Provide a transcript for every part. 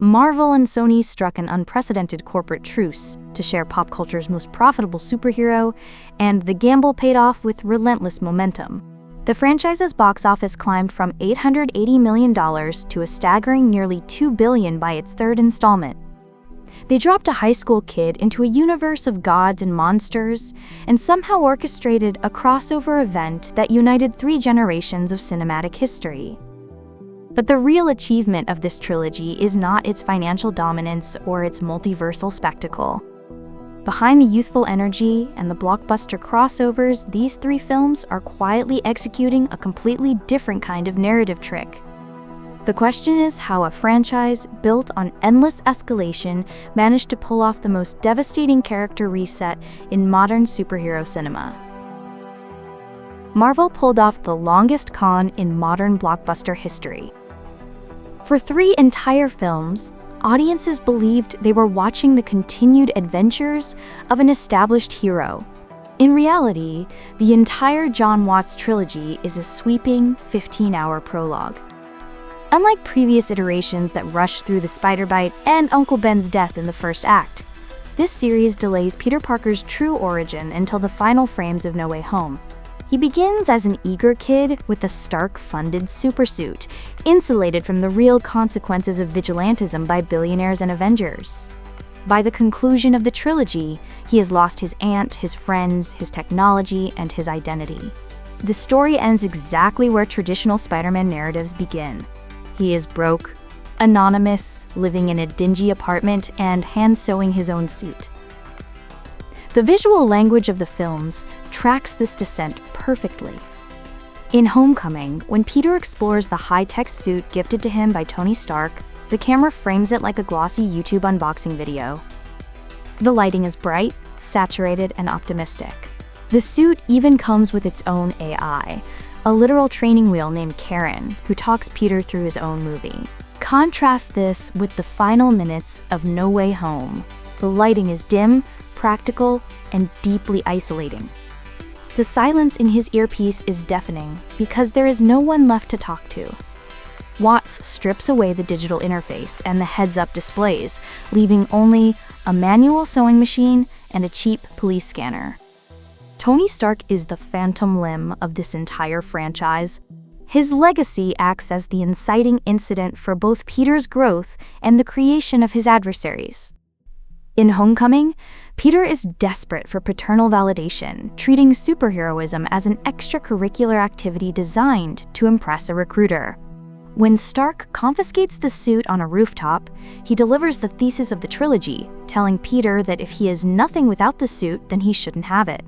Marvel and Sony struck an unprecedented corporate truce to share pop culture's most profitable superhero, and the gamble paid off with relentless momentum. The franchise's box office climbed from $880 million to a staggering nearly $2 billion by its third installment. They dropped a high school kid into a universe of gods and monsters, and somehow orchestrated a crossover event that united 3 generations of cinematic history. But the real achievement of this trilogy is not its financial dominance or its multiversal spectacle. Behind the youthful energy and the blockbuster crossovers, these 3 films are quietly executing a completely different kind of narrative trick. The question is how a franchise built on endless escalation managed to pull off the most devastating character reset in modern superhero cinema. Marvel pulled off the longest con in modern blockbuster history. For 3 entire films, audiences believed they were watching the continued adventures of an established hero. In reality, the entire Jon Watts trilogy is a sweeping 15-hour prologue. Unlike previous iterations that rush through the Spider-Bite and Uncle Ben's death in the first act, this series delays Peter Parker's true origin until the final frames of No Way Home. He begins as an eager kid with a Stark-funded supersuit, insulated from the real consequences of vigilantism by billionaires and Avengers. By the conclusion of the trilogy, he has lost his aunt, his friends, his technology, and his identity. The story ends exactly where traditional Spider-Man narratives begin. He is broke, anonymous, living in a dingy apartment, and hand-sewing his own suit. The visual language of the films tracks this descent perfectly. In Homecoming, when Peter explores the high-tech suit gifted to him by Tony Stark, the camera frames it like a glossy YouTube unboxing video. The lighting is bright, saturated, and optimistic. The suit even comes with its own AI, a literal training wheel named Karen, who talks Peter through his own movie. Contrast this with the final minutes of No Way Home. The lighting is dim, practical, and deeply isolating. The silence in his earpiece is deafening because there is no one left to talk to. Watts strips away the digital interface and the heads-up displays, leaving only a manual sewing machine and a cheap police scanner. Tony Stark is the phantom limb of this entire franchise. His legacy acts as the inciting incident for both Peter's growth and the creation of his adversaries. In Homecoming, Peter is desperate for paternal validation, treating superheroism as an extracurricular activity designed to impress a recruiter. When Stark confiscates the suit on a rooftop, he delivers the thesis of the trilogy, telling Peter that if he is nothing without the suit, then he shouldn't have it.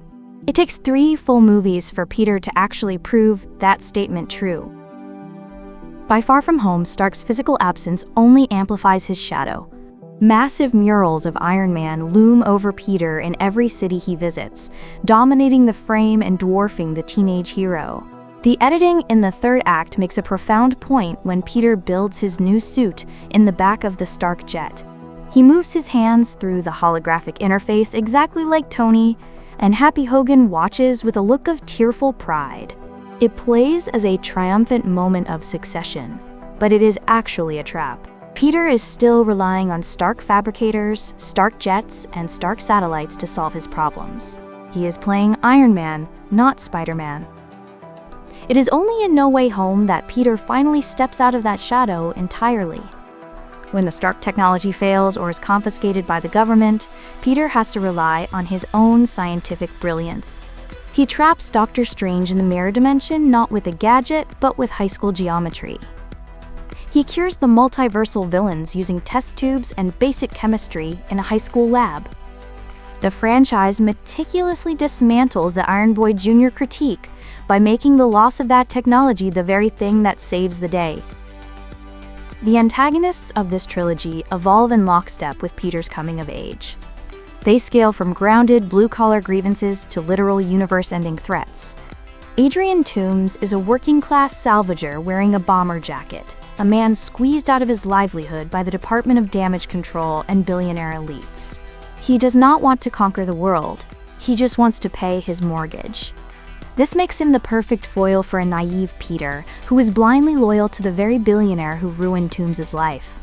It takes 3 full movies for Peter to actually prove that statement true. By Far From Home, Stark's physical absence only amplifies his shadow. Massive murals of Iron Man loom over Peter in every city he visits, dominating the frame and dwarfing the teenage hero. The editing in the 3rd act makes a profound point when Peter builds his new suit in the back of the Stark jet. He moves his hands through the holographic interface exactly like Tony, and Happy Hogan watches with a look of tearful pride. It plays as a triumphant moment of succession, but it is actually a trap. Peter is still relying on Stark fabricators, Stark jets, and Stark satellites to solve his problems. He is playing Iron Man, not Spider-Man. It is only in No Way Home that Peter finally steps out of that shadow entirely. When the Stark technology fails or is confiscated by the government, Peter has to rely on his own scientific brilliance. He traps Doctor Strange in the mirror dimension not with a gadget, but with high school geometry. He cures the multiversal villains using test tubes and basic chemistry in a high school lab. The franchise meticulously dismantles the Iron Boy Jr. critique by making the loss of that technology the very thing that saves the day. The antagonists of this trilogy evolve in lockstep with Peter's coming of age. They scale from grounded, blue-collar grievances to literal universe-ending threats. Adrian Toomes is a working-class salvager wearing a bomber jacket, a man squeezed out of his livelihood by the Department of Damage Control and billionaire elites. He does not want to conquer the world, he just wants to pay his mortgage. This makes him the perfect foil for a naive Peter, who is blindly loyal to the very billionaire who ruined Toomes' life.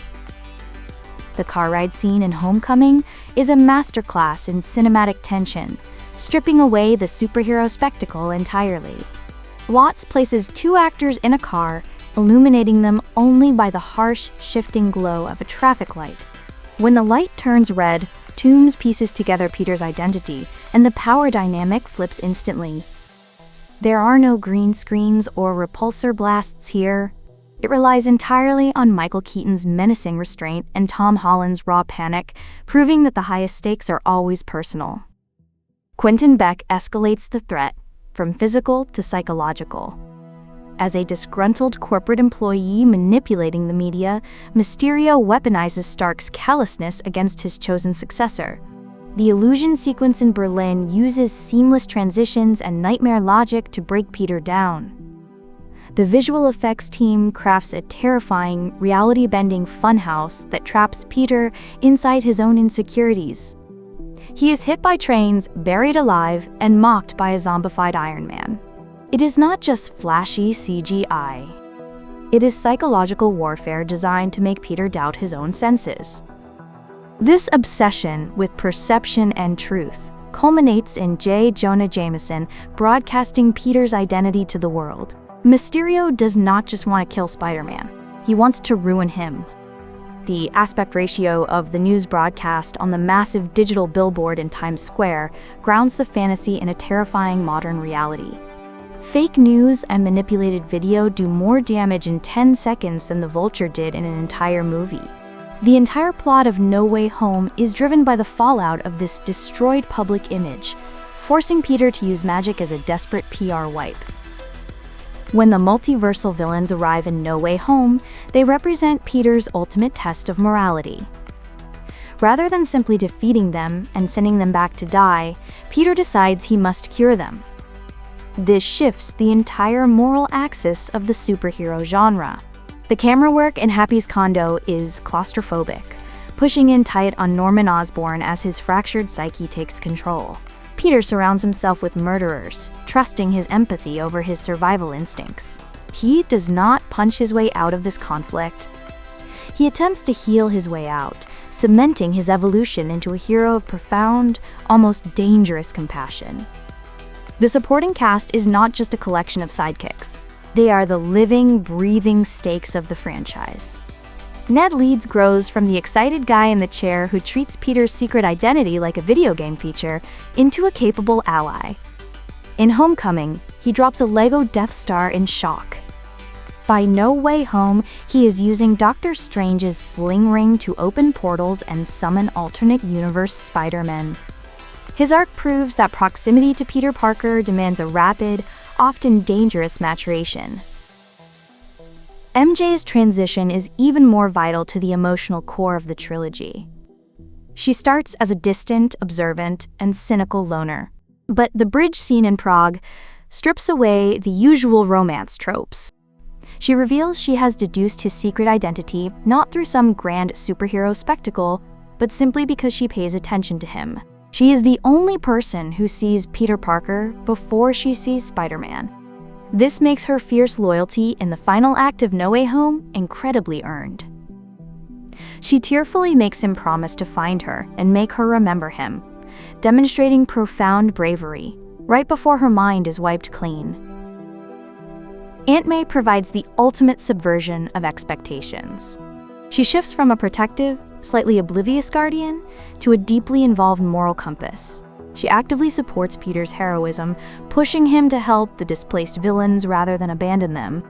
The car ride scene in Homecoming is a masterclass in cinematic tension, stripping away the superhero spectacle entirely. Watts places two actors in a car, illuminating them only by the harsh, shifting glow of a traffic light. When the light turns red, Toomes pieces together Peter's identity, and the power dynamic flips instantly. There are no green screens or repulsor blasts here. It relies entirely on Michael Keaton's menacing restraint and Tom Holland's raw panic, proving that the highest stakes are always personal. Quentin Beck escalates the threat, from physical to psychological. As a disgruntled corporate employee manipulating the media, Mysterio weaponizes Stark's callousness against his chosen successor. The illusion sequence in Berlin uses seamless transitions and nightmare logic to break Peter down. The visual effects team crafts a terrifying, reality-bending funhouse that traps Peter inside his own insecurities. He is hit by trains, buried alive, and mocked by a zombified Iron Man. It is not just flashy CGI. It is psychological warfare designed to make Peter doubt his own senses. This obsession with perception and truth culminates in J. Jonah Jameson broadcasting Peter's identity to the world. Mysterio does not just want to kill Spider-Man, he wants to ruin him. The aspect ratio of the news broadcast on the massive digital billboard in Times Square grounds the fantasy in a terrifying modern reality. Fake news and manipulated video do more damage in 10 seconds than the Vulture did in an entire movie. The entire plot of No Way Home is driven by the fallout of this destroyed public image, forcing Peter to use magic as a desperate PR wipe. When the multiversal villains arrive in No Way Home, they represent Peter's ultimate test of morality. Rather than simply defeating them and sending them back to die, Peter decides he must cure them. This shifts the entire moral axis of the superhero genre. The camera work in Happy's condo is claustrophobic, pushing in tight on Norman Osborn as his fractured psyche takes control. Peter surrounds himself with murderers, trusting his empathy over his survival instincts. He does not punch his way out of this conflict. He attempts to heal his way out, cementing his evolution into a hero of profound, almost dangerous compassion. The supporting cast is not just a collection of sidekicks. They are the living, breathing stakes of the franchise. Ned Leeds grows from the excited guy in the chair who treats Peter's secret identity like a video game feature into a capable ally. In Homecoming, he drops a Lego Death Star in shock. By No Way Home, he is using Doctor Strange's sling ring to open portals and summon alternate universe Spider-Man. His arc proves that proximity to Peter Parker demands a rapid, often dangerous maturation. MJ's transition is even more vital to the emotional core of the trilogy. She starts as a distant, observant, and cynical loner. But the bridge scene in Prague strips away the usual romance tropes. She reveals she has deduced his secret identity not through some grand superhero spectacle, but simply because she pays attention to him. She is the only person who sees Peter Parker before she sees Spider-Man. This makes her fierce loyalty in the final act of No Way Home incredibly earned. She tearfully makes him promise to find her and make her remember him, demonstrating profound bravery right before her mind is wiped clean. Aunt May provides the ultimate subversion of expectations. She shifts from a protective, slightly oblivious guardian to a deeply involved moral compass. She actively supports Peter's heroism, pushing him to help the displaced villains rather than abandon them.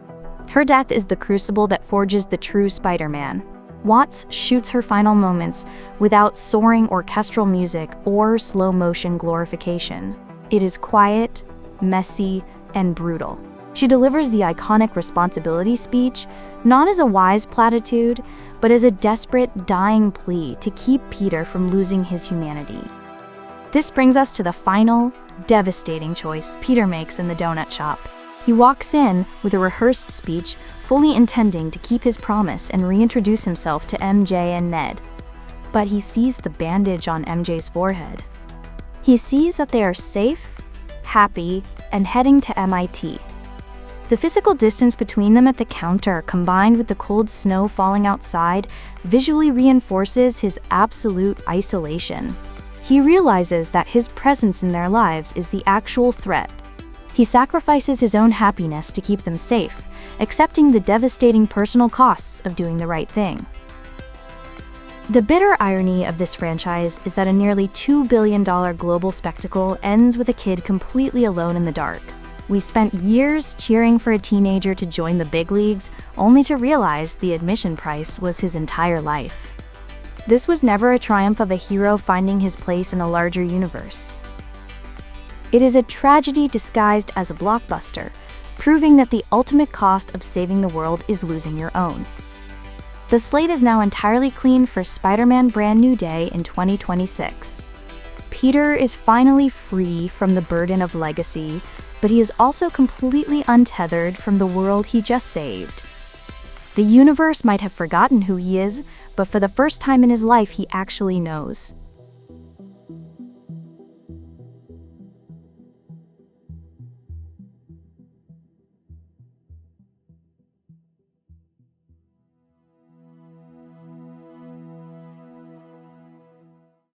Her death is the crucible that forges the true Spider-Man. Watts shoots her final moments without soaring orchestral music or slow-motion glorification. It is quiet, messy, and brutal. She delivers the iconic responsibility speech, not as a wise platitude, but as a desperate, dying plea to keep Peter from losing his humanity. This brings us to the final, devastating choice Peter makes in the donut shop. He walks in with a rehearsed speech, fully intending to keep his promise and reintroduce himself to MJ and Ned. But he sees the bandage on MJ's forehead. He sees that they are safe, happy, and heading to MIT. The physical distance between them at the counter, combined with the cold snow falling outside, visually reinforces his absolute isolation. He realizes that his presence in their lives is the actual threat. He sacrifices his own happiness to keep them safe, accepting the devastating personal costs of doing the right thing. The bitter irony of this franchise is that a nearly $2 billion global spectacle ends with a kid completely alone in the dark. We spent years cheering for a teenager to join the big leagues, only to realize the admission price was his entire life. This was never a triumph of a hero finding his place in a larger universe. It is a tragedy disguised as a blockbuster, proving that the ultimate cost of saving the world is losing your own. The slate is now entirely clean for Spider-Man Brand New Day in 2026. Peter is finally free from the burden of legacy, but he is also completely untethered from the world he just saved. The universe might have forgotten who he is, but for the first time in his life he actually knows.